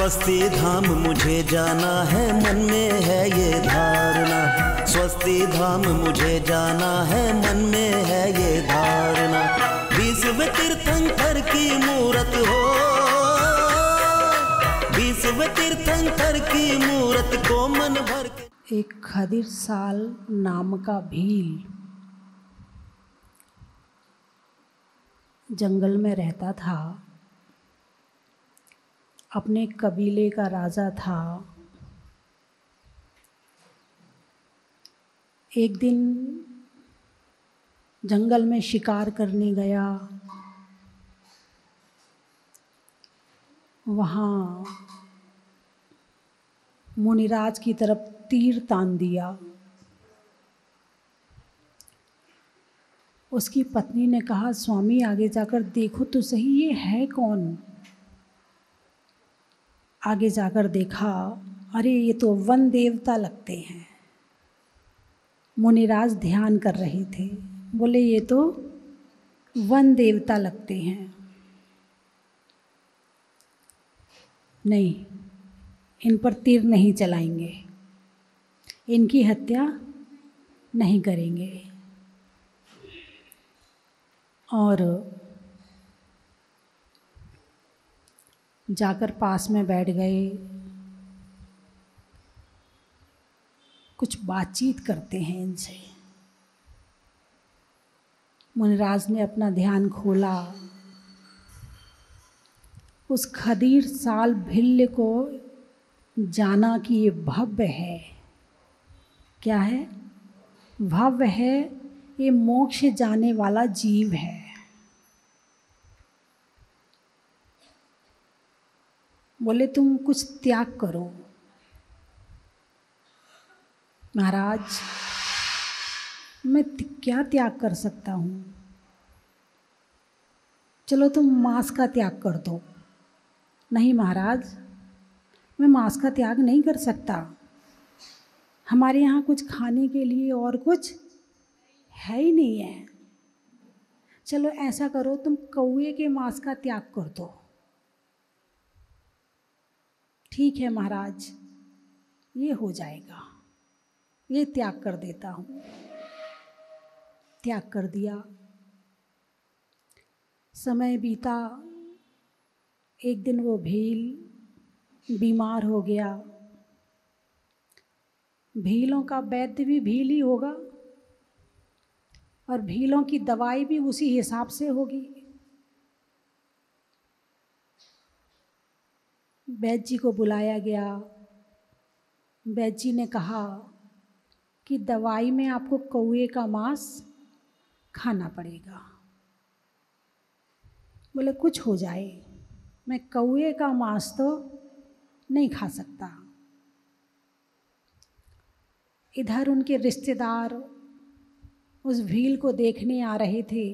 स्वस्ति धाम मुझे जाना है, मन में है ये धारणा। स्वस्ति धाम मुझे जाना है, मन में है ये धारणा। विश्व तीर्थंकर की मूरत हो, विश्व तीर्थंकर की मूरत को मन भर के। एक खदिर साल नाम का भील जंगल में रहता था। अपने कबीले का राजा था। एक दिन जंगल में शिकार करने गया। वहाँ मुनिराज की तरफ तीर तान दिया। उसकी पत्नी ने कहा, स्वामी आगे जाकर देखो तो सही ये है कौन। आगे जाकर देखा, अरे ये तो वन देवता लगते हैं। मुनिराज ध्यान कर रहे थे। बोले ये तो वन देवता लगते हैं, नहीं इन पर तीर नहीं चलाएंगे, इनकी हत्या नहीं करेंगे। और जाकर पास में बैठ गए। कुछ बातचीत करते हैं इनसे। मुनिराज ने अपना ध्यान खोला। उस खदीर साल भिल्ल को जाना कि ये भव्य है। क्या है? भव्य है, ये मोक्ष जाने वाला जीव है। बोले तुम कुछ त्याग करो। महाराज मैं क्या त्याग कर सकता हूँ? चलो तुम मांस का त्याग कर दो। नहीं महाराज, मैं मांस का त्याग नहीं कर सकता। हमारे यहाँ कुछ खाने के लिए और कुछ है ही नहीं है। चलो ऐसा करो, तुम कौवे के मांस का त्याग कर दो। ठीक है महाराज, ये हो जाएगा, ये त्याग कर देता हूँ। त्याग कर दिया। समय बीता। एक दिन वो भील बीमार हो गया। भीलों का वैद्य भी भील ही होगा और भीलों की दवाई भी उसी हिसाब से होगी। वैद्य जी को बुलाया गया। वैद्य जी ने कहा कि दवाई में आपको कौवे का मांस खाना पड़ेगा। बोले कुछ हो जाए, मैं कौवे का मांस तो नहीं खा सकता। इधर उनके रिश्तेदार उस भील को देखने आ रहे थे।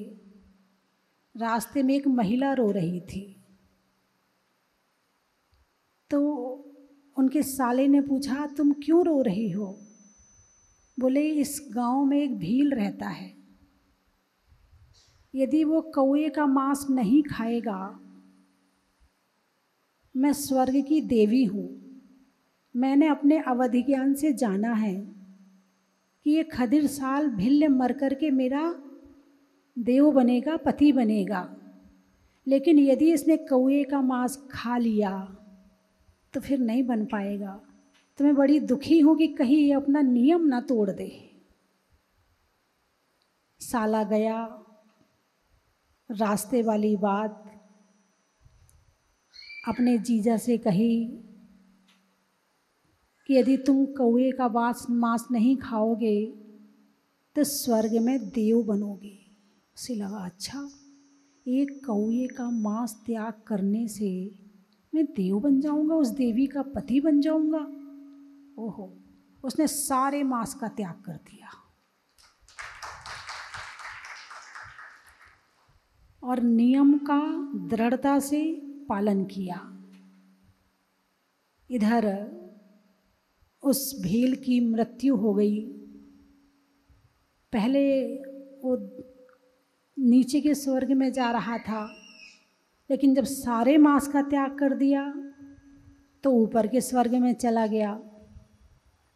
रास्ते में एक महिला रो रही थी। तो उनके साले ने पूछा, तुम क्यों रो रही हो? बोले इस गांव में एक भील रहता है। यदि वो कौवे का मांस नहीं खाएगा, मैं स्वर्ग की देवी हूँ। मैंने अपने अवधि ज्ञान से जाना है कि ये खदिर साल भिल्ल मर कर के मेरा देव बनेगा, पति बनेगा। लेकिन यदि इसने कौवे का मांस खा लिया तो फिर नहीं बन पाएगा। तो मैं बड़ी दुखी हूँ कि कहीं ये अपना नियम ना तोड़ दे। साला गया। रास्ते वाली बात अपने जीजा से कही कि यदि तुम कौवे का मांस नहीं खाओगे तो स्वर्ग में देव बनोगे। उसे लगा अच्छा, एक कौवे का मांस त्याग करने से मैं देव बन जाऊंगा, उस देवी का पति बन जाऊंगा। ओहो, उसने सारे मांस का त्याग कर दिया और नियम का दृढ़ता से पालन किया। इधर उस भील की मृत्यु हो गई। पहले वो नीचे के स्वर्ग में जा रहा था, लेकिन जब सारे मांस का त्याग कर दिया तो ऊपर के स्वर्ग में चला गया।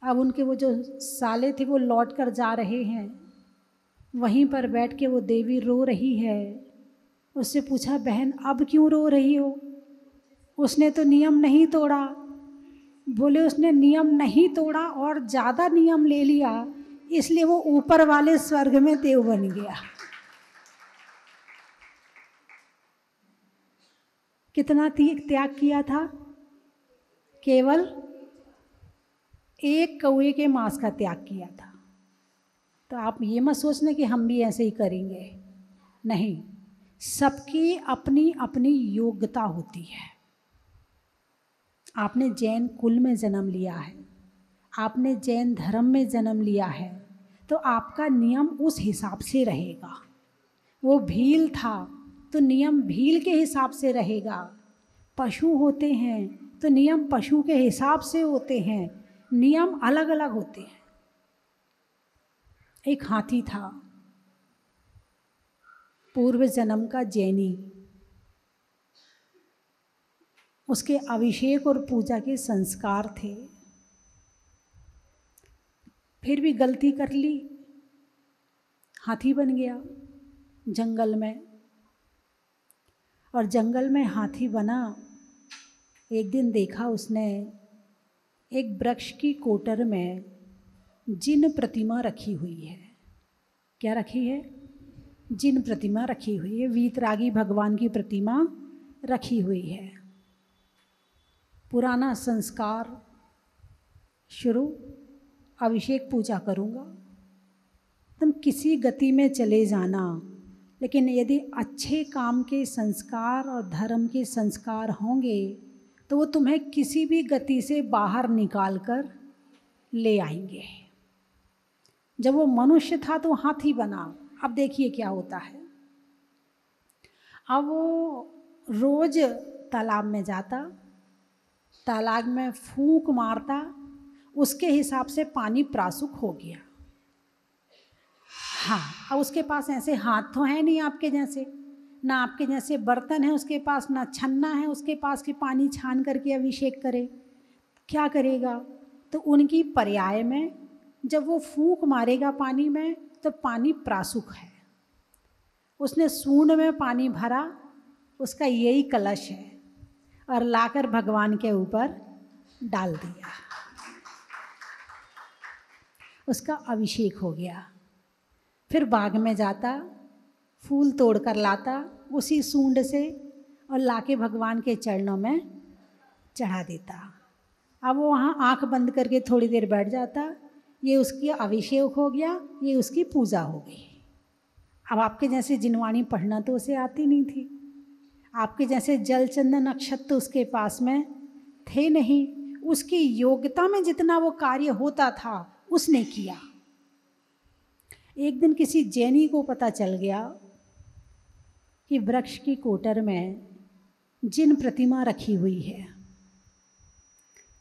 अब उनके वो जो साले थे वो लौट कर जा रहे हैं, वहीं पर बैठ के वो देवी रो रही है। उससे पूछा, बहन अब क्यों रो रही हो? उसने तो नियम नहीं तोड़ा। बोले उसने नियम नहीं तोड़ा और ज़्यादा नियम ले लिया, इसलिए वो ऊपर वाले स्वर्ग में देव बन गया। कितना त्याग किया था? केवल एक कौए के मांस का त्याग किया था। तो आप ये मत सोचना कि हम भी ऐसे ही करेंगे, नहीं। सबकी अपनी अपनी योग्यता होती है। आपने जैन कुल में जन्म लिया है, आपने जैन धर्म में जन्म लिया है, तो आपका नियम उस हिसाब से रहेगा। वो भील था तो नियम भील के हिसाब से रहेगा। पशु होते हैं तो नियम पशु के हिसाब से होते हैं, नियम अलग अलग होते हैं। एक हाथी था, पूर्व जन्म का जैनी। उसके अभिषेक और पूजा के संस्कार थे, फिर भी गलती कर ली, हाथी बन गया जंगल में। और जंगल में हाथी बना। एक दिन देखा उसने एक वृक्ष की कोटर में जिन प्रतिमा रखी हुई है। क्या रखी है? जिन प्रतिमा रखी हुई है, वीतरागी भगवान की प्रतिमा रखी हुई है। पुराना संस्कार शुरू, अभिषेक पूजा करूँगा। तुम किसी गति में चले जाना, लेकिन यदि अच्छे काम के संस्कार और धर्म के संस्कार होंगे तो वो तुम्हें किसी भी गति से बाहर निकाल कर ले आएंगे। जब वो मनुष्य था तो हाथी बना। अब देखिए क्या होता है। अब वो रोज तालाब में जाता, तालाब में फूंक मारता, उसके हिसाब से पानी प्रासुक हो गया। हाँ, अब उसके पास ऐसे हाथ तो है नहीं आपके जैसे, ना आपके जैसे बर्तन है उसके पास, ना छन्ना है उसके पास कि पानी छान करके अभिषेक करे। क्या करेगा? तो उनकी पर्याय में जब वो फूंक मारेगा पानी में तो पानी प्रासुक है। उसने सूंड में पानी भरा, उसका यही कलश है, और लाकर भगवान के ऊपर डाल दिया। उसका अभिषेक हो गया। फिर बाग में जाता, फूल तोड़ कर लाता उसी सूंड से और लाके भगवान के चरणों में चढ़ा देता। अब वो वहाँ आंख बंद करके थोड़ी देर बैठ जाता। ये उसकी अभिषेक हो गया, ये उसकी पूजा हो गई। अब आपके जैसे जिनवाणी पढ़ना तो उसे आती नहीं थी, आपके जैसे जल चंदन नक्षत्र उसके पास में थे नहीं। उसकी योग्यता में जितना वो कार्य होता था उसने किया। एक दिन किसी जैनी को पता चल गया कि वृक्ष की कोटर में जिन प्रतिमा रखी हुई है।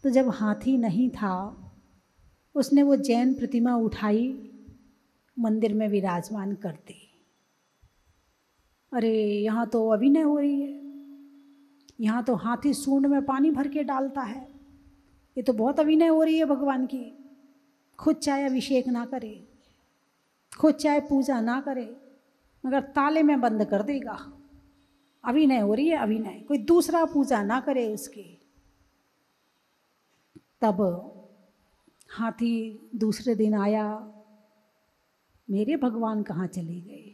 तो जब हाथी नहीं था, उसने वो जैन प्रतिमा उठाई, मंदिर में विराजमान कर दी। अरे यहाँ तो अभिनय हो रही है, यहाँ तो हाथी सूंड में पानी भर के डालता है, ये तो बहुत अभिनय हो रही है भगवान की। खुद चाहे अभिषेक ना करे, खुद चाहे पूजा ना करे, मगर ताले में बंद कर देगा। अभिनय हो रही है, अभिनय, कोई दूसरा पूजा ना करे उसकी। तब हाथी दूसरे दिन आया, मेरे भगवान कहाँ चले गए?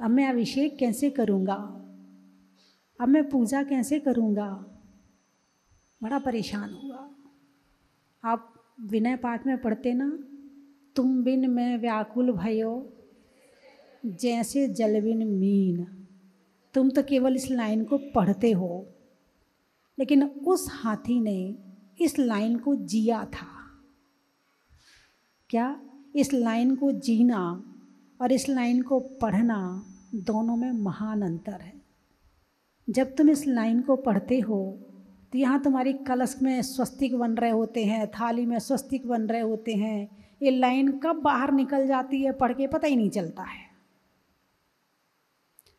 अब मैं अभिषेक कैसे करूँगा? अब मैं पूजा कैसे करूँगा? बड़ा परेशान हुआ। आप विनय पाठ में पढ़ते ना, तुम बिन मैं व्याकुल भयो जैसे जल बिन मीन। तुम तो केवल इस लाइन को पढ़ते हो, लेकिन उस हाथी ने इस लाइन को जिया था। क्या? इस लाइन को जीना और इस लाइन को पढ़ना, दोनों में महान अंतर है। जब तुम इस लाइन को पढ़ते हो तो यहाँ तुम्हारी कलश में स्वस्तिक बन रहे होते हैं, थाली में स्वस्तिक बन रहे होते हैं। ये लाइन कब बाहर निकल जाती है पढ़ के पता ही नहीं चलता है।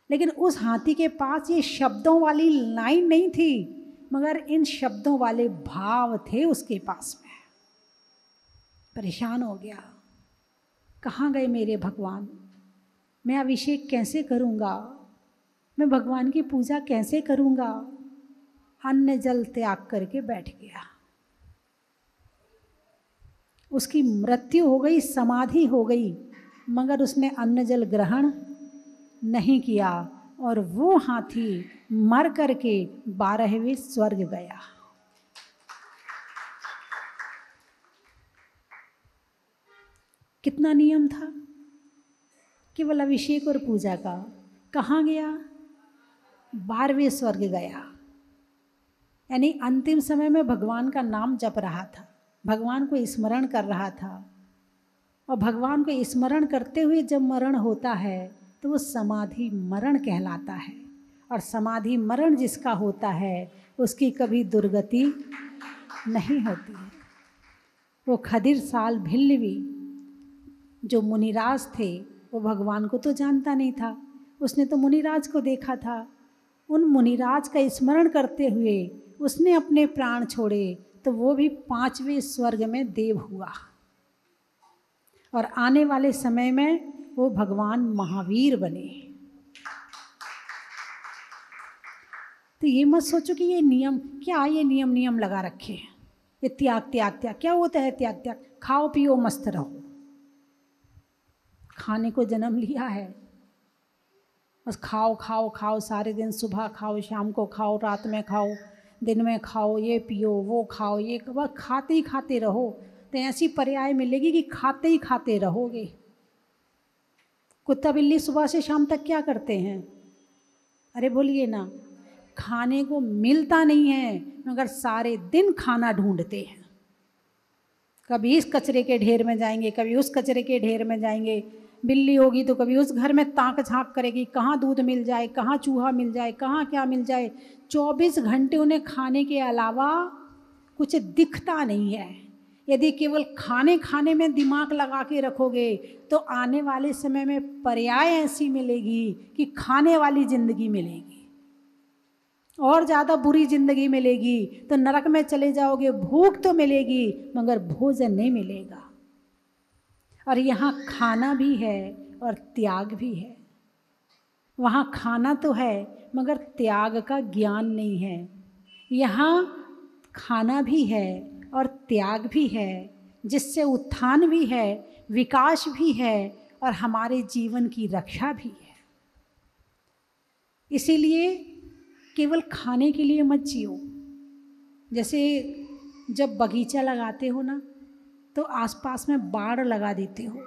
लेकिन उस हाथी के पास ये शब्दों वाली लाइन नहीं थी, मगर इन शब्दों वाले भाव थे उसके पास में। परेशान हो गया, कहाँ गए मेरे भगवान, मैं अभिषेक कैसे करूँगा, मैं भगवान की पूजा कैसे करूँगा। अन्न जल त्याग करके बैठ गया। उसकी मृत्यु हो गई, समाधि हो गई, मगर उसने अन्न जल ग्रहण नहीं किया और वो हाथी मर करके 12वें स्वर्ग गया। कितना नियम था केवल अभिषेक और पूजा का। कहाँ गया? 12वें स्वर्ग गया। यानी अंतिम समय में भगवान का नाम जप रहा था, भगवान को स्मरण कर रहा था। और भगवान को स्मरण करते हुए जब मरण होता है तो वो समाधि मरण कहलाता है। और समाधि मरण जिसका होता है उसकी कभी दुर्गति नहीं होती है। वो खदिर साल भिल्ल भी जो मुनिराज थे, वो भगवान को तो जानता नहीं था, उसने तो मुनिराज को देखा था। उन मुनिराज का स्मरण करते हुए उसने अपने प्राण छोड़े तो वो भी 5वें स्वर्ग में देव हुआ। और आने वाले समय में वो भगवान महावीर बने। तो ये मत सोचो कि ये नियम क्या, ये नियम लगा रखे हैं, ये त्याग त्याग त्याग। क्या होता है त्याग त्याग? खाओ पियो मस्त रहो। खाने को जन्म लिया है, बस खाओ खाओ खाओ सारे दिन, सुबह खाओ, शाम को खाओ, रात में खाओ, दिन में खाओ, ये पियो वो खाओ, ये बस खाते ही खाते रहो। तो ऐसी पर्याय मिलेगी कि खाते ही खाते रहोगे। कुत्ता बिल्ली सुबह से शाम तक क्या करते हैं? अरे बोलिए ना, खाने को मिलता नहीं है मगर सारे दिन खाना ढूंढते हैं। कभी इस कचरे के ढेर में जाएंगे, कभी उस कचरे के ढेर में जाएंगे। बिल्ली होगी तो कभी उस घर में ताक झाँक करेगी, कहाँ दूध मिल जाए, कहाँ चूहा मिल जाए, कहाँ क्या मिल जाए। 24 घंटे उन्हें खाने के अलावा कुछ दिखता नहीं है। यदि केवल खाने में दिमाग लगा के रखोगे तो आने वाले समय में पर्याय ऐसी मिलेगी कि खाने वाली ज़िंदगी मिलेगी और ज़्यादा बुरी ज़िंदगी मिलेगी। तो नरक में चले जाओगे, भूख तो मिलेगी मगर भोजन नहीं मिलेगा। और यहाँ खाना भी है और त्याग भी है। वहाँ खाना तो है मगर त्याग का ज्ञान नहीं है। यहाँ खाना भी है और त्याग भी है, जिससे उत्थान भी है, विकास भी है और हमारे जीवन की रक्षा भी है। इसीलिए केवल खाने के लिए मत जियो। जैसे जब बगीचा लगाते हो ना तो आसपास में बाड़ लगा देते हो।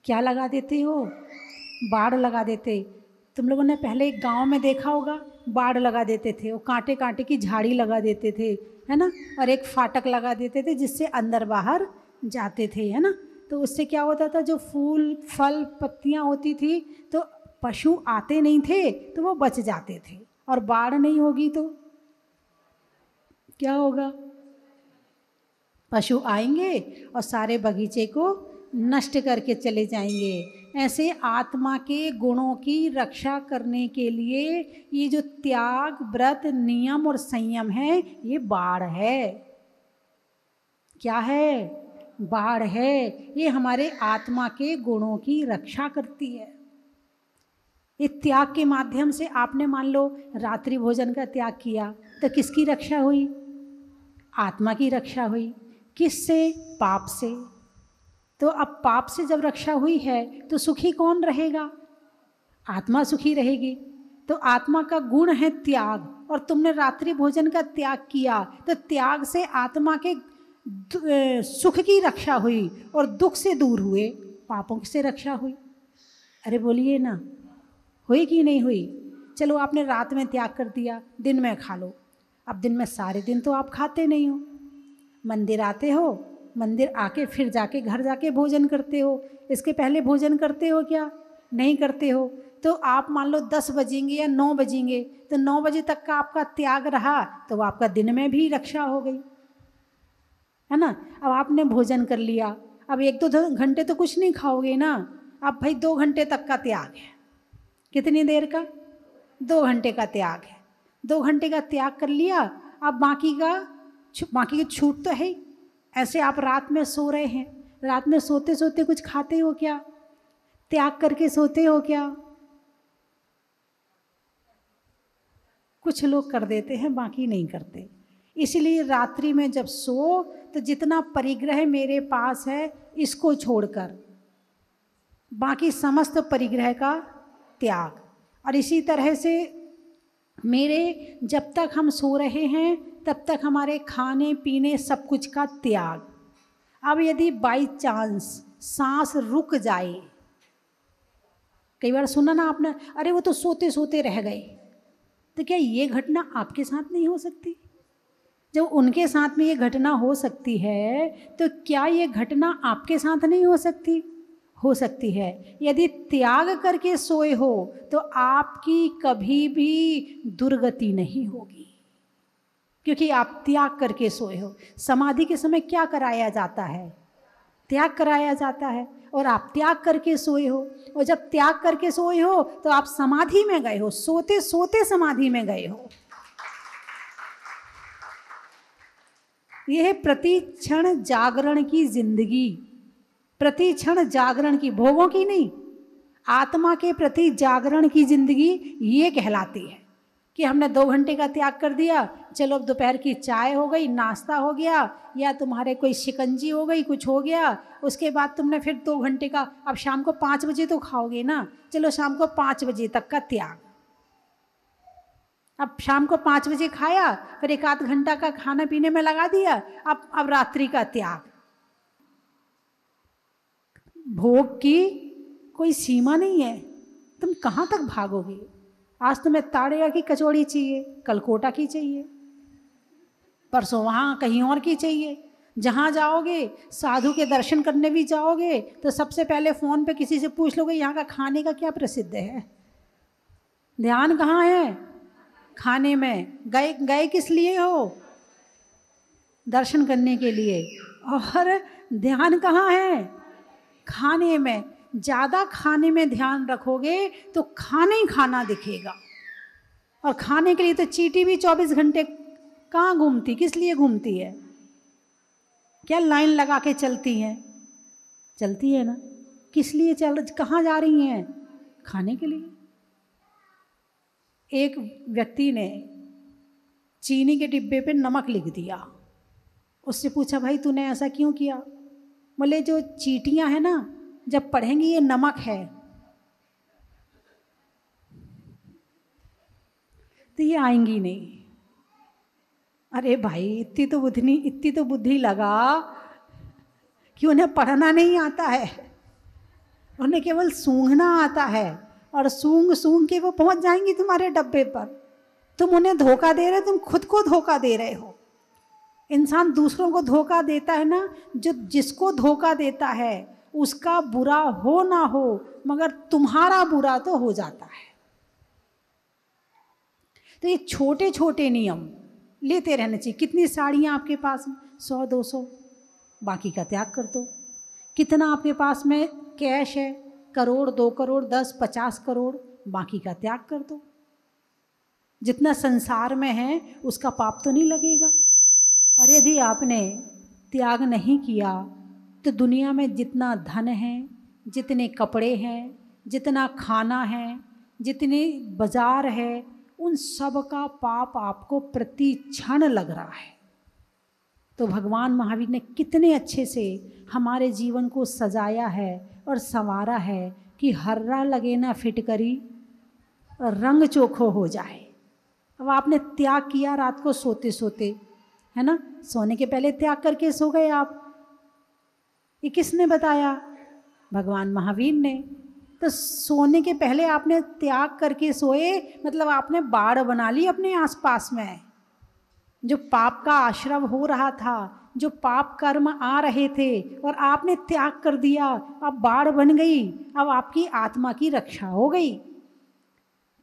क्या लगा देते हो? बाड़ लगा देते। तुम लोगों ने पहले एक गांव में देखा होगा, बाड़ लगा देते थे, वो कांटे कांटे की झाड़ी लगा देते थे, है ना, और एक फाटक लगा देते थे जिससे अंदर बाहर जाते थे, है ना। तो उससे क्या होता था, जो फूल फल पत्तियां होती थी तो पशु आते नहीं थे तो वो बच जाते थे। और बाढ़ नहीं होगी तो क्या होगा? पशु आएंगे और सारे बगीचे को नष्ट करके चले जाएंगे। ऐसे आत्मा के गुणों की रक्षा करने के लिए ये जो त्याग, व्रत, नियम और संयम है, ये बाढ़ है। क्या है? बाढ़ है। ये हमारे आत्मा के गुणों की रक्षा करती है। इस त्याग के माध्यम से आपने मान लो रात्रि भोजन का त्याग किया तो किसकी रक्षा हुई? आत्मा की रक्षा हुई। किससे? पाप से। तो अब पाप से जब रक्षा हुई है तो सुखी कौन रहेगा? आत्मा सुखी रहेगी। तो आत्मा का गुण है त्याग, और तुमने रात्रि भोजन का त्याग किया तो त्याग से आत्मा के सुख की रक्षा हुई और दुख से दूर हुए, पापों से रक्षा हुई। अरे बोलिए ना, हुई कि नहीं हुई? चलो आपने रात में त्याग कर दिया, दिन में खा लो। अब दिन में सारे दिन तो आप खाते नहीं हो, मंदिर आते हो, मंदिर आके फिर जाके घर जाके भोजन करते हो। इसके पहले भोजन करते हो क्या? नहीं करते हो। तो आप मान लो 10 बजेंगे या 9 बजेंगे तो 9 बजे तक का आपका त्याग रहा तो आपका दिन में भी रक्षा हो गई, है ना। अब आपने भोजन कर लिया, अब 1-2 घंटे तो कुछ नहीं खाओगे ना। अब भाई 2 घंटे तक का त्याग है। कितनी देर का? 2 घंटे का त्याग है। 2 घंटे का त्याग कर लिया। अब बाकी की छूट तो है ही। ऐसे आप रात में सो रहे हैं, रात में सोते सोते कुछ खाते हो क्या? त्याग करके सोते हो क्या? कुछ लोग कर देते हैं, बाकी नहीं करते। इसलिए रात्रि में जब सो तो जितना परिग्रह मेरे पास है इसको छोड़कर बाकी समस्त परिग्रह का त्याग। और इसी तरह से मेरे जब तक हम सो रहे हैं तब तक हमारे खाने पीने सब कुछ का त्याग। अब यदि बाई चांस सांस रुक जाए, कई बार सुना ना आपने, अरे वो तो सोते सोते रह गए, तो क्या ये घटना आपके साथ नहीं हो सकती? जब उनके साथ में ये घटना हो सकती है तो क्या ये घटना आपके साथ नहीं हो सकती? हो सकती है। यदि त्याग करके सोए हो तो आपकी कभी भी दुर्गति नहीं होगी, क्योंकि आप त्याग करके सोए हो। समाधि के समय क्या कराया जाता है? त्याग कराया जाता है, और आप त्याग करके सोए हो। और जब त्याग करके सोए हो तो आप समाधि में गए हो, सोते सोते समाधि में गए हो। यह है प्रति क्षण जागरण की जिंदगी, प्रति क्षण जागरण की, भोगों की नहीं, आत्मा के प्रति जागरण की जिंदगी ये कहलाती है कि हमने 2 घंटे का त्याग कर दिया, चलो अब दोपहर की चाय हो गई, नाश्ता हो गया, या तुम्हारे कोई शिकंजी हो गई, कुछ हो गया, उसके बाद तुमने फिर 2 घंटे का, अब शाम को 5 बजे तो खाओगे ना, चलो शाम को 5 बजे तक का त्याग। अब शाम को 5 बजे खाया, फिर 1 आध घंटा का खाना पीने में लगा दिया, अब रात्रि का त्याग। भोग की कोई सीमा नहीं है, तुम कहाँ तक भागोगे? आज तुम्हें ताड़ेगा की कचौड़ी चाहिए, कल कोटा की चाहिए, परसों वहाँ कहीं और की चाहिए। जहाँ जाओगे, साधु के दर्शन करने भी जाओगे तो सबसे पहले फ़ोन पे किसी से पूछ लोगे यहाँ का खाने का क्या प्रसिद्ध है। ध्यान कहाँ है? खाने में। गए किस लिए हो? दर्शन करने के लिए। और ध्यान कहाँ है? खाने में। ज़्यादा खाने में ध्यान रखोगे तो खाना ही खाना दिखेगा। और खाने के लिए तो चींटी भी 24 घंटे कहाँ घूमती, किस लिए घूमती है? क्या लाइन लगा के चलती हैं? चलती है ना, किस लिए कहाँ जा रही हैं? खाने के लिए। एक व्यक्ति ने चीनी के डिब्बे पे नमक लिख दिया। उससे पूछा, भाई तूने ऐसा क्यों किया? बोले जो चींटियां हैं ना, जब पढ़ेंगी ये नमक है तो ये आएंगी नहीं। अरे भाई इतनी तो बुद्धि लगा कि उन्हें पढ़ना नहीं आता है, उन्हें केवल सूंघना आता है, और सूंघ के वो पहुंच जाएंगी तुम्हारे डब्बे पर। तुम उन्हें धोखा दे रहे हो, तुम खुद को धोखा दे रहे हो। इंसान दूसरों को धोखा देता है ना, जो जिसको धोखा देता है उसका बुरा हो ना हो, मगर तुम्हारा बुरा तो हो जाता है। तो ये छोटे छोटे नियम लेते रहने चाहिए। कितनी साड़ियाँ आपके पास में? 100-200, बाकी का त्याग कर दो। कितना आपके पास में कैश है? 1 करोड़, 2 करोड़, 10-50 करोड़, बाकी का त्याग कर दो। जितना संसार में है उसका पाप तो नहीं लगेगा। और यदि आपने त्याग नहीं किया तो दुनिया में जितना धन है, जितने कपड़े हैं, जितना खाना है, जितने बाजार है, उन सब का पाप आपको प्रति क्षण लग रहा है। तो भगवान महावीर ने कितने अच्छे से हमारे जीवन को सजाया है और संवारा है कि हर्रा लगे ना फिटकरी, रंग चोखो हो जाए। अब आपने त्याग किया रात को सोते सोते, है ना, सोने के पहले त्याग करके सो गए आप। ये किसने बताया? भगवान महावीर ने। तो सोने के पहले आपने त्याग करके सोए, मतलब आपने बाड़ बना ली अपने आसपास में। जो पाप का आश्रव हो रहा था, जो पाप कर्म आ रहे थे, और आपने त्याग कर दिया, अब बाड़ बन गई, अब आपकी आत्मा की रक्षा हो गई।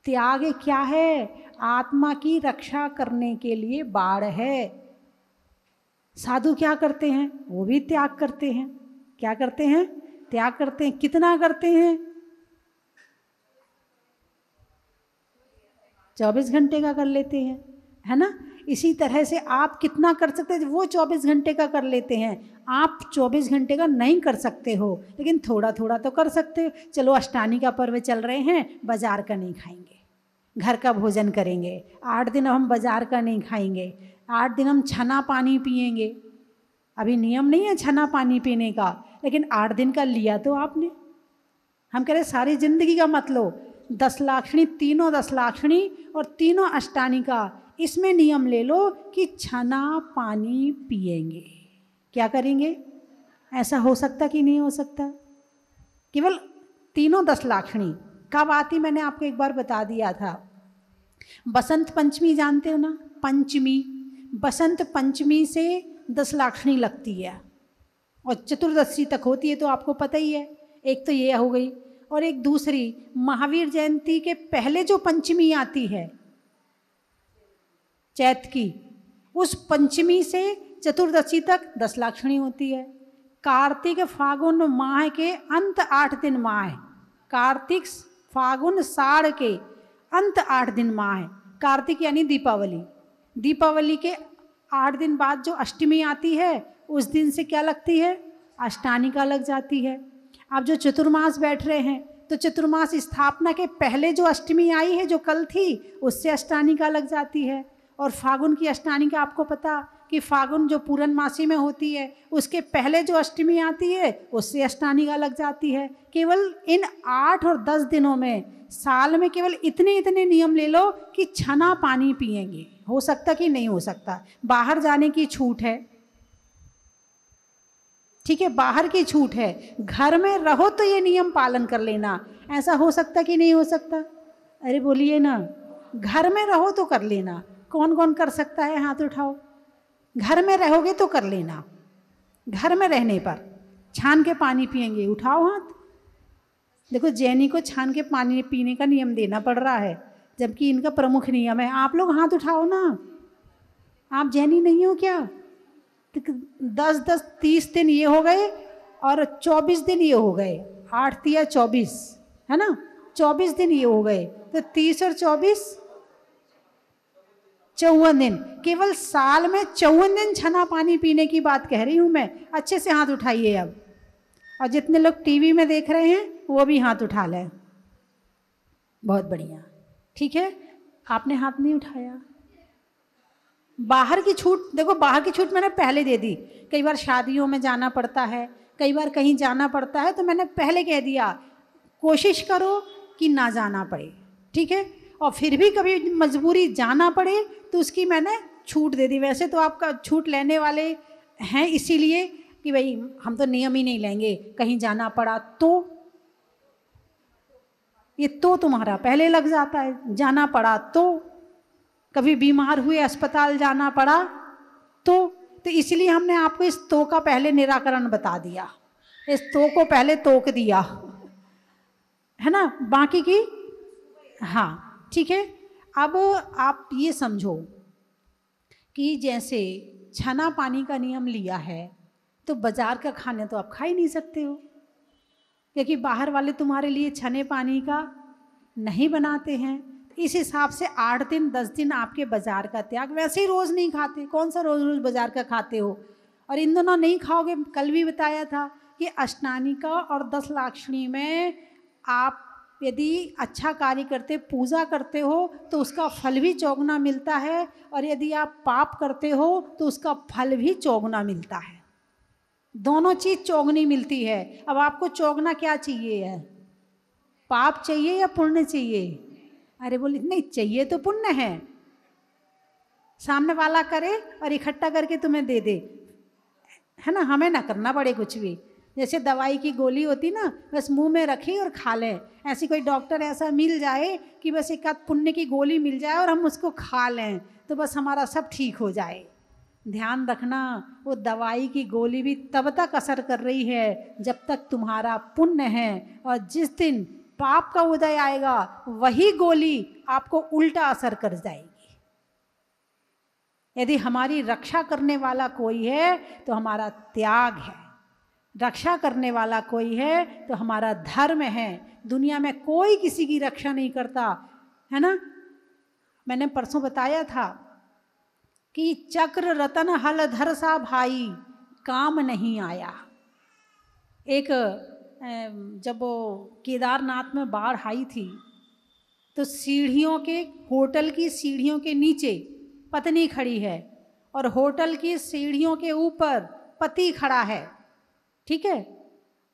त्याग क्या है? आत्मा की रक्षा करने के लिए बाड़ है। साधु क्या करते हैं? वो भी त्याग करते हैं। क्या करते हैं? त्याग करते हैं। कितना करते हैं? 24 घंटे का कर लेते हैं, है ना। इसी तरह से आप कितना कर सकते हैं, वो 24 घंटे का कर लेते हैं, आप 24 घंटे का नहीं कर सकते हो, लेकिन थोड़ा थोड़ा तो कर सकते हो। चलो अष्टानी का पर्व चल रहे हैं, बाजार का नहीं खाएंगे, घर का भोजन करेंगे। 8 दिन हम बाजार का नहीं खाएंगे, 8 दिन हम छना पानी पिएंगे। अभी नियम नहीं है छना पानी पीने का, लेकिन 8 दिन का लिया तो आपने। हम कह रहे सारी जिंदगी का मत लो, 10 लाक्षणी, तीनों 10 लाक्षणी और तीनों अष्टानी का, इसमें नियम ले लो कि छना पानी पिएंगे। क्या करेंगे? ऐसा हो सकता कि नहीं हो सकता? केवल तीनों 10 लाक्षणी कब आती, मैंने आपको एक बार बता दिया था। बसंत पंचमी जानते हो ना, पंचमी, बसंत पंचमी से 10 लाक्षणी लगती है और चतुर्दशी तक होती है, तो आपको पता ही है। एक तो ये हो गई, और एक दूसरी महावीर जयंती के पहले जो पंचमी आती है चैत की, उस पंचमी से चतुर्दशी तक 10 लाक्षणी होती है। कार्तिक फागुन माह के अंत 8 दिन माह है, कार्तिक फागुन साड़ के अंत 8 दिन माह है। कार्तिक यानी दीपावली, दीपावली के 8 दिन बाद जो अष्टमी आती है, उस दिन से क्या लगती है? अष्टानी का लग जाती है। अब जो चतुर्मास बैठ रहे हैं, तो चतुर्मास स्थापना के पहले जो अष्टमी आई है, जो कल थी, उससे अष्टानी का लग जाती है। और फागुन की अष्टानी का आपको पता कि फागुन जो पूर्णमासी में होती है, उसके पहले जो अष्टमी आती है, उससे अष्टानी का लग जाती है। केवल इन 8 और 10 दिनों में, साल में केवल इतने इतने नियम ले लो कि छना पानी पिएंगे। हो सकता कि नहीं हो सकता? बाहर जाने की छूट है, ठीक है, बाहर की छूट है। घर में रहो तो ये नियम पालन कर लेना। ऐसा हो सकता कि नहीं हो सकता? अरे बोलिए ना, घर में रहो तो कर लेना। कौन कौन कर सकता है? हाथ उठाओ। घर में रहोगे तो कर लेना। घर में रहने पर छान के पानी पिएंगे, उठाओ हाथ। देखो, जैनी को छान के पानी पीने का नियम देना पड़ रहा है, जबकि इनका प्रमुख नियम है। आप लोग हाथ उठाओ ना, आप जैनी नहीं हो क्या? 10-10 30 दिन ये हो गए और 24 दिन ये हो गए, 8 तिया 24 है ना, 24 दिन ये हो गए, तो 30 और 24 54 दिन। केवल साल में 54 दिन छना पानी पीने की बात कह रही हूं मैं। अच्छे से हाथ उठाइए अब, और जितने लोग टीवी में देख रहे हैं वो भी हाथ उठा लें। बहुत बढ़िया, ठीक है। आपने हाथ नहीं उठाया। बाहर की छूट देखो, बाहर की छूट मैंने पहले दे दी। कई बार शादियों में जाना पड़ता है, कई बार कहीं जाना पड़ता है, तो मैंने पहले कह दिया कोशिश करो कि ना जाना पड़े, ठीक है। और फिर भी कभी मजबूरी जाना पड़े तो उसकी मैंने छूट दे दी। वैसे तो आपका छूट लेने वाले हैं इसीलिए कि भाई हम तो नियम ही नहीं लेंगे, कहीं जाना पड़ा तो, ये तो तुम्हारा पहले लग जाता है। जाना पड़ा तो, कभी बीमार हुए अस्पताल जाना पड़ा तो इसलिए हमने आपको इस तो का पहले निराकरण बता दिया, इस तो को पहले तोक दिया, है ना, बाकी की हाँ, ठीक है। अब आप ये समझो कि जैसे छना पानी का नियम लिया है, तो बाजार का खाना तो आप खा ही नहीं सकते हो, क्योंकि बाहर वाले तुम्हारे लिए छने पानी का नहीं बनाते हैं। इस हिसाब से 8 दिन 10 दिन आपके बाजार का त्याग। वैसे ही रोज़ नहीं खाते, कौन सा रोज़ रोज़ बाजार का खाते हो? और इन दोनों नहीं खाओगे, कल भी बताया था कि अष्टानी का और 10 लाक्षणी में आप यदि अच्छा कार्य करते, पूजा करते हो, तो उसका फल भी चौगुना मिलता है, और यदि आप पाप करते हो तो उसका फल भी चौगुना मिलता है। दोनों चीज़ चौगुनी मिलती है। अब आपको चौगुना क्या चाहिए है? पाप चाहिए या पुण्य चाहिए? अरे बोले नहीं, चाहिए तो पुण्य है, सामने वाला करे और इकट्ठा करके तुम्हें दे दे, है ना, हमें ना करना पड़े कुछ भी। जैसे दवाई की गोली होती ना, बस मुंह में रखी और खा लें। ऐसी कोई डॉक्टर ऐसा मिल जाए कि बस एक आध पुण्य की गोली मिल जाए और हम उसको खा लें, तो बस हमारा सब ठीक हो जाए। ध्यान रखना, वो दवाई की गोली भी तब तक असर कर रही है जब तक तुम्हारा पुण्य है, और जिस दिन पाप का उदय आएगा वही गोली आपको उल्टा असर कर जाएगी। यदि हमारी रक्षा करने वाला कोई है तो हमारा त्याग है, रक्षा करने वाला कोई है तो हमारा धर्म है। दुनिया में कोई किसी की रक्षा नहीं करता, है ना। मैंने परसों बताया था कि चक्र रतन हलधर सा भाई काम नहीं आया। एक जब वो केदारनाथ में बाढ़ आई थी तो सीढ़ियों के, होटल की सीढ़ियों के नीचे पत्नी खड़ी है और होटल की सीढ़ियों के ऊपर पति खड़ा है, ठीक है।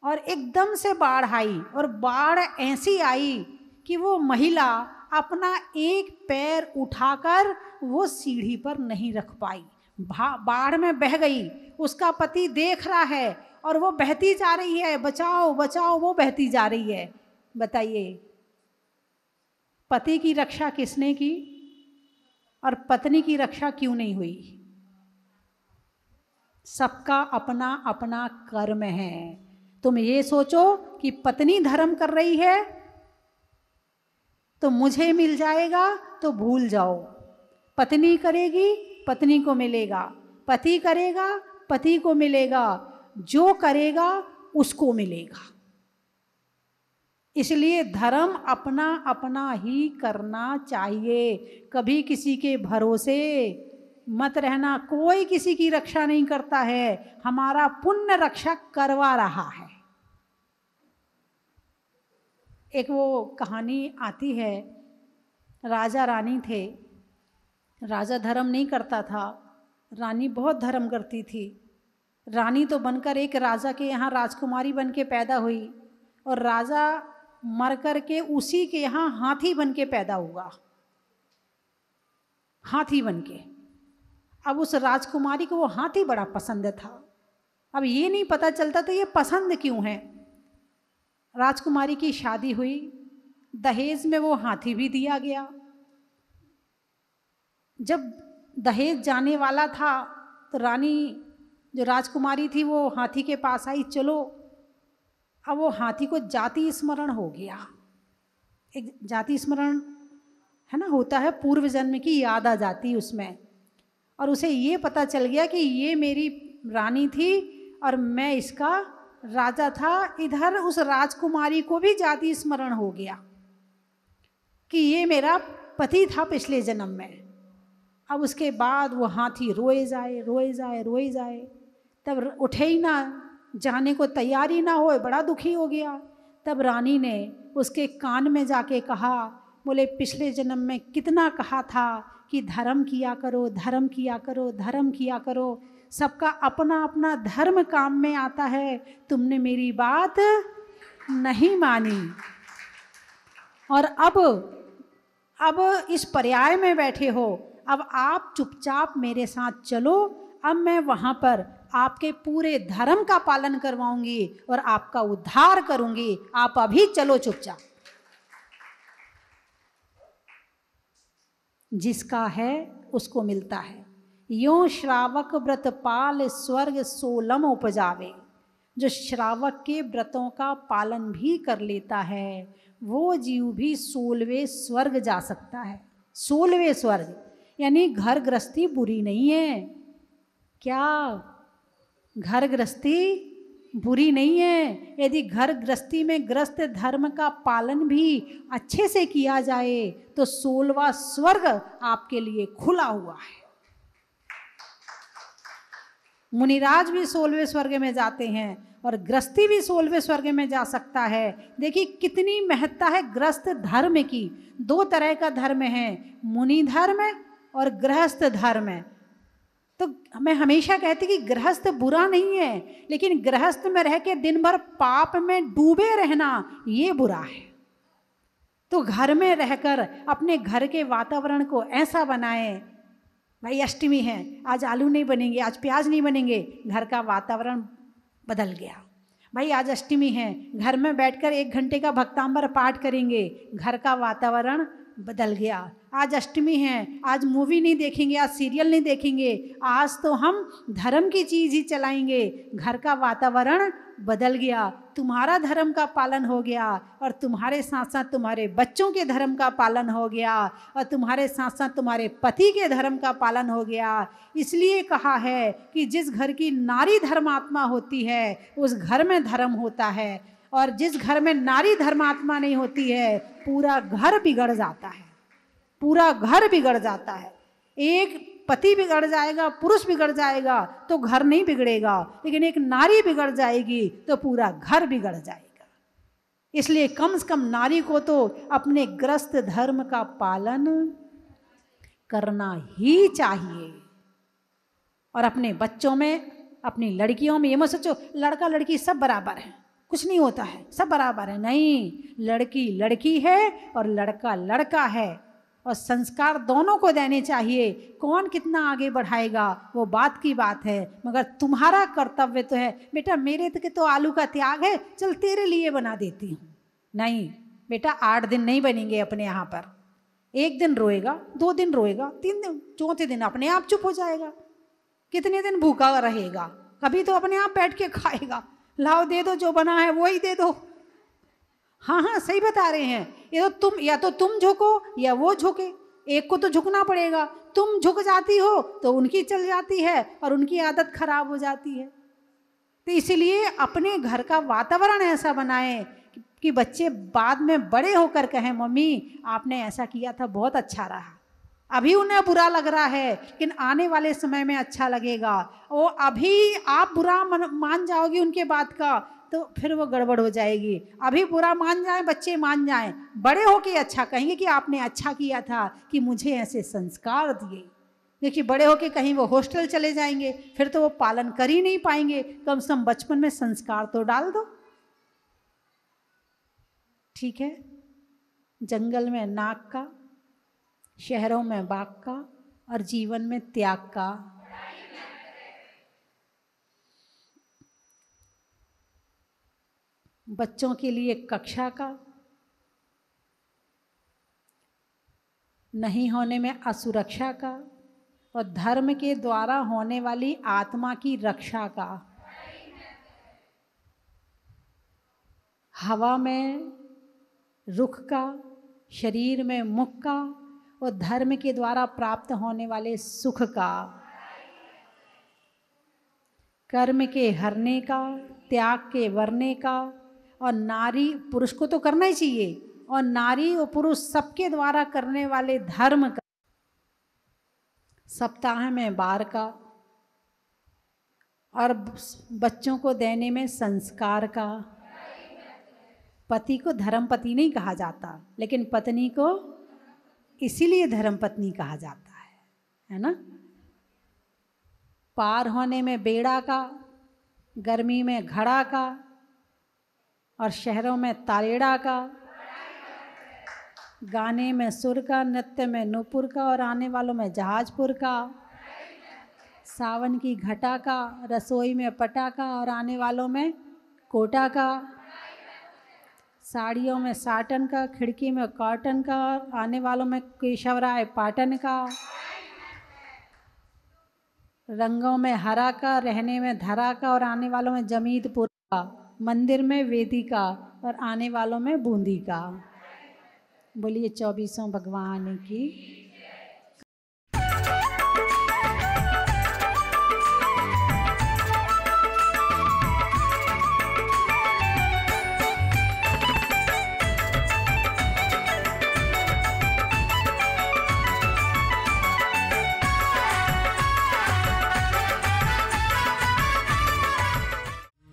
और एकदम से बाढ़ आई और बाढ़ ऐसी आई कि वो महिला अपना एक पैर उठाकर वो सीढ़ी पर नहीं रख पाई, बाढ़ में बह गई। उसका पति देख रहा है और वो बहती जा रही है, बचाओ बचाओ, वो बहती जा रही है। बताइए पति की रक्षा किसने की और पत्नी की रक्षा क्यों नहीं हुई? सबका अपना अपना कर्म है। तुम ये सोचो कि पत्नी धर्म कर रही है तो मुझे मिल जाएगा, तो भूल जाओ। पत्नी करेगी पत्नी को मिलेगा, पति करेगा पति को मिलेगा, जो करेगा उसको मिलेगा। इसलिए धर्म अपना अपना ही करना चाहिए। कभी किसी के भरोसे मत रहना। कोई किसी की रक्षा नहीं करता है, हमारा पुण्य रक्षा करवा रहा है। एक वो कहानी आती है, राजा रानी थे। राजा धर्म नहीं करता था, रानी बहुत धर्म करती थी। रानी तो बनकर एक राजा के यहाँ राजकुमारी बन के पैदा हुई और राजा मर कर के उसी के यहाँ हाथी बन के पैदा हुआ, हाथी बन के। अब उस राजकुमारी को वो हाथी बड़ा पसंद था। अब ये नहीं पता चलता था ये पसंद क्यों है। राजकुमारी की शादी हुई, दहेज में वो हाथी भी दिया गया। जब दहेज जाने वाला था तो रानी जो राजकुमारी थी वो हाथी के पास आई, चलो। अब वो हाथी को जाति स्मरण हो गया। एक जाति स्मरण है ना, होता है, पूर्व जन्म की याद आ जाती उसमें। और उसे ये पता चल गया कि ये मेरी रानी थी और मैं इसका राजा था। इधर उस राजकुमारी को भी जाति स्मरण हो गया कि ये मेरा पति था पिछले जन्म में। अब उसके बाद वो हाथी रोए जाए रोए जाए रोए जाए, तब उठे ही ना, जाने को तैयारी ना हो, बड़ा दुखी हो गया। तब रानी ने उसके कान में जाके कहा, बोले पिछले जन्म में कितना कहा था कि धर्म किया करो, धर्म किया करो, धर्म किया करो। सबका अपना अपना धर्म काम में आता है, तुमने मेरी बात नहीं मानी। और अब इस पर्याय में बैठे हो, अब आप चुपचाप मेरे साथ चलो। अब मैं वहाँ पर आपके पूरे धर्म का पालन करवाऊंगी और आपका उद्धार करूंगी। आप अभी चलो चुपचाप। जिसका है उसको मिलता है। यों श्रावक व्रत पाल स्वर्ग सोलम उपजावे। जो श्रावक के व्रतों का पालन भी कर लेता है वो जीव भी 16वें स्वर्ग जा सकता है। 16वें स्वर्ग यानी घर गृहस्थी बुरी नहीं है। क्या घर गृहस्थी बुरी नहीं है? यदि घर गृहस्थी में गृहस्थ धर्म का पालन भी अच्छे से किया जाए तो 16वां स्वर्ग आपके लिए खुला हुआ है। मुनिराज भी 16वें स्वर्ग में जाते हैं और गृहस्थी भी 16वें स्वर्ग में जा सकता है। देखिए कितनी महत्ता है गृहस्थ धर्म की। 2 तरह का धर्म है, मुनि धर्म और गृहस्थ धर्म। तो मैं हमेशा कहती कि गृहस्थ बुरा नहीं है, लेकिन गृहस्थ में रह के दिन भर पाप में डूबे रहना ये बुरा है। तो घर में रहकर अपने घर के वातावरण को ऐसा बनाएं, भाई अष्टमी है, आज आलू नहीं बनेंगे, आज प्याज नहीं बनेंगे, घर का वातावरण बदल गया। भाई आज अष्टमी है, घर में बैठकर 1 घंटे का भक्तांबर पाठ करेंगे, घर का वातावरण बदल गया। आज अष्टमी है, आज मूवी नहीं देखेंगे, आज सीरियल नहीं देखेंगे, आज तो हम धर्म की चीज़ ही चलाएंगे, घर का वातावरण बदल गया। तुम्हारा धर्म का पालन हो गया और तुम्हारे साथ साथ तुम्हारे बच्चों के धर्म का पालन हो गया और तुम्हारे साथ साथ तुम्हारे पति के धर्म का पालन हो गया। इसलिए कहा है कि जिस घर की नारी धर्मात्मा होती है उस घर में धर्म होता है, और जिस घर में नारी धर्मात्मा नहीं होती है पूरा घर बिगड़ जाता है, पूरा घर बिगड़ जाता है। एक पति बिगड़ जाएगा, पुरुष बिगड़ जाएगा तो घर नहीं बिगड़ेगा, लेकिन एक नारी बिगड़ जाएगी तो पूरा घर बिगड़ जाएगा। इसलिए कम से कम नारी को तो अपने ग्रस्त धर्म का पालन करना ही चाहिए। और अपने बच्चों में, अपनी लड़कियों में ये मत सोचो लड़का लड़की सब बराबर है, कुछ नहीं होता है, सब बराबर है। नहीं, लड़की लड़की है और लड़का लड़का है, और संस्कार दोनों को देने चाहिए। कौन कितना आगे बढ़ाएगा वो बात की बात है, मगर तुम्हारा कर्तव्य तो है बेटा मेरे तो आलू का त्याग है, चल तेरे लिए बना देती हूँ। नहीं बेटा, 8 दिन नहीं बनेंगे अपने यहाँ पर। 1 दिन रोएगा, 2 दिन रोएगा, 3 दिन, 4थे दिन अपने आप चुप हो जाएगा। कितने दिन भूखा रहेगा, कभी तो अपने आप बैठ के खाएगा। लाओ दे दो, जो बना है वो ही दे दो। हाँ हाँ सही बता रहे हैं। ये तो तुम, या तो तुम झुको या वो झुके, एक को तो झुकना पड़ेगा। तुम झुक जाती हो तो उनकी चल जाती है और उनकी आदत खराब हो जाती है। तो इसीलिए अपने घर का वातावरण ऐसा बनाएं कि बच्चे बाद में बड़े होकर कहें मम्मी आपने ऐसा किया था, बहुत अच्छा रहा। अभी उन्हें बुरा लग रहा है लेकिन आने वाले समय में अच्छा लगेगा। वो अभी आप बुरा मान जाओगे उनके बात का तो फिर वो गड़बड़ हो जाएगी। अभी बुरा मान जाएं, बच्चे मान जाएं, बड़े होके अच्छा कहेंगे कि आपने अच्छा किया था कि मुझे ऐसे संस्कार दिए। देखिए बड़े होके कहीं वो हॉस्टल चले जाएंगे, फिर तो वो पालन कर ही नहीं पाएंगे। कम से कम बचपन में संस्कार तो डाल दो। ठीक है, जंगल में नाग का, शहरों में बाघ का और जीवन में त्याग का। बच्चों के लिए कक्षा का, नहीं होने में असुरक्षा का, और धर्म के द्वारा होने वाली आत्मा की रक्षा का। हवा में रुख का, शरीर में मुख का, और धर्म के द्वारा प्राप्त होने वाले सुख का। कर्म के हरने का, त्याग के वरने का, और नारी पुरुष को तो करना ही चाहिए, और नारी और पुरुष सबके द्वारा करने वाले धर्म का। सप्ताह में बार का, और बच्चों को देने में संस्कार का। पति को धर्मपति नहीं कहा जाता, लेकिन पत्नी को इसीलिए धर्मपत्नी कहा जाता है ना। पार होने में बेड़ा का, गर्मी में घड़ा का, और शहरों में तालेड़ा का। गाने में सुर का, नृत्य में नूपुर का, और आने वालों में जहाजपुर का। सावन की घटा का, रसोई में पटा का, और आने वालों में कोटा का। साड़ियों में साटन का, खिड़की में कॉटन का, और आने वालों में केशवराय पाटन का। रंगों में हरा का, रहने में धरा का, और आने वालों में जमीदपुर का। मंदिर में वेदी का, और आने वालों में बूंदी का। बोलिए 24 भगवान की।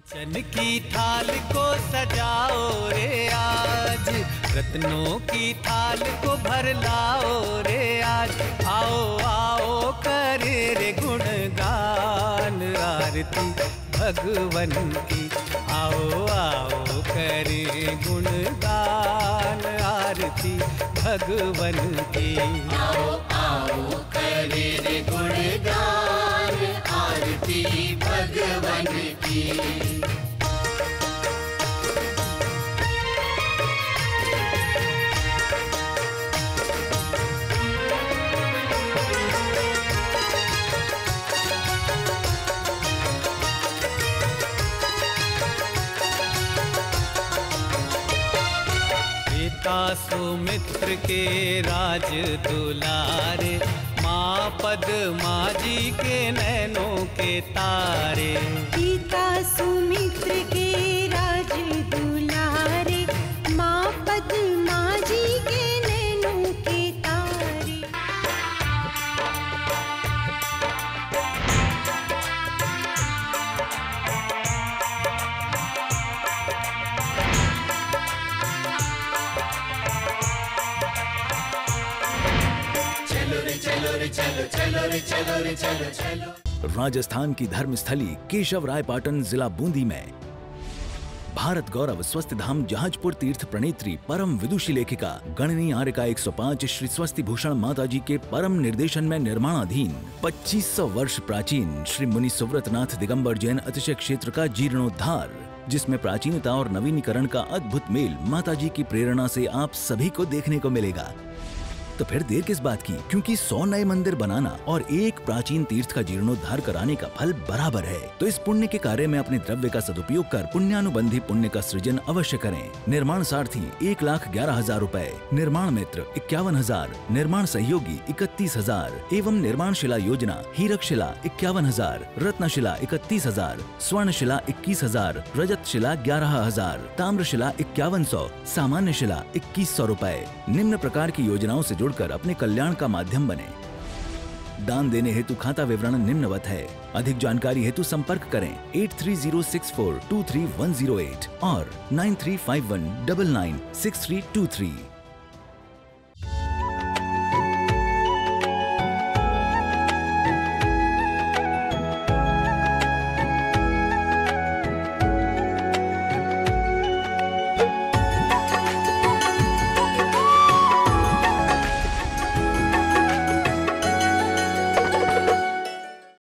चन की थाल को सजाओ रे आज, रत्नों की थाल को भर लाओ रे आज। आओ आओ करे रे गुणगान आरती भगवन की। आओ आओ करे गुणगान आरती भगवन की। आओ आओ करे रे गुणगान आरती भगवन की। सुमित्र के राज दुलारे, माँ पद्मा जी के नैनों के तारे। पिता सुमित्र के राज दुलारे, माँ पद्मा जी के नैनों के तारे। रे चलो, चलो रे चलो रे चलो चलो। राजस्थान की धर्मस्थली केशव राय पाटन जिला बूंदी में भारत गौरव स्वस्थ धाम जहाजपुर तीर्थ प्रणेत्री परम विदुषी लेखिका गणनी आर्यका 105 श्री स्वस्ति भूषण माता जी के परम निर्देशन में निर्माणाधीन 2500 वर्ष प्राचीन श्री मुनि सुव्रतनाथ दिगंबर जैन अतिशय क्षेत्र का जीर्णोद्धार, जिसमें प्राचीनता और नवीनीकरण का अद्भुत मेल माता जी की प्रेरणा से आप सभी को देखने को मिलेगा। तो फिर देर किस बात की, क्योंकि 100 नए मंदिर बनाना और एक प्राचीन तीर्थ का जीर्णोद्धार कराने का फल बराबर है। तो इस पुण्य के कार्य में अपने द्रव्य का सदुपयोग कर पुण्यानुबंधी पुण्य का सृजन अवश्य करें। निर्माण सारथी 1,11,000 रूपए, निर्माण मित्र 51,000, निर्माण सहयोगी 31,000 एवं निर्माण शिला योजना हीरक शिला 51,000, रत्न शिला 31,000, स्वर्ण शिला 21,000, रजत शिला 11,000, ताम्र शिला 5100, सामान्य शिला 2100 रूपए। निम्न प्रकार की योजनाओं से जुड़कर अपने कल्याण का माध्यम बने। दान देने हेतु खाता विवरण निम्नवत है। अधिक जानकारी हेतु संपर्क करें 8306423108 और 9351996323।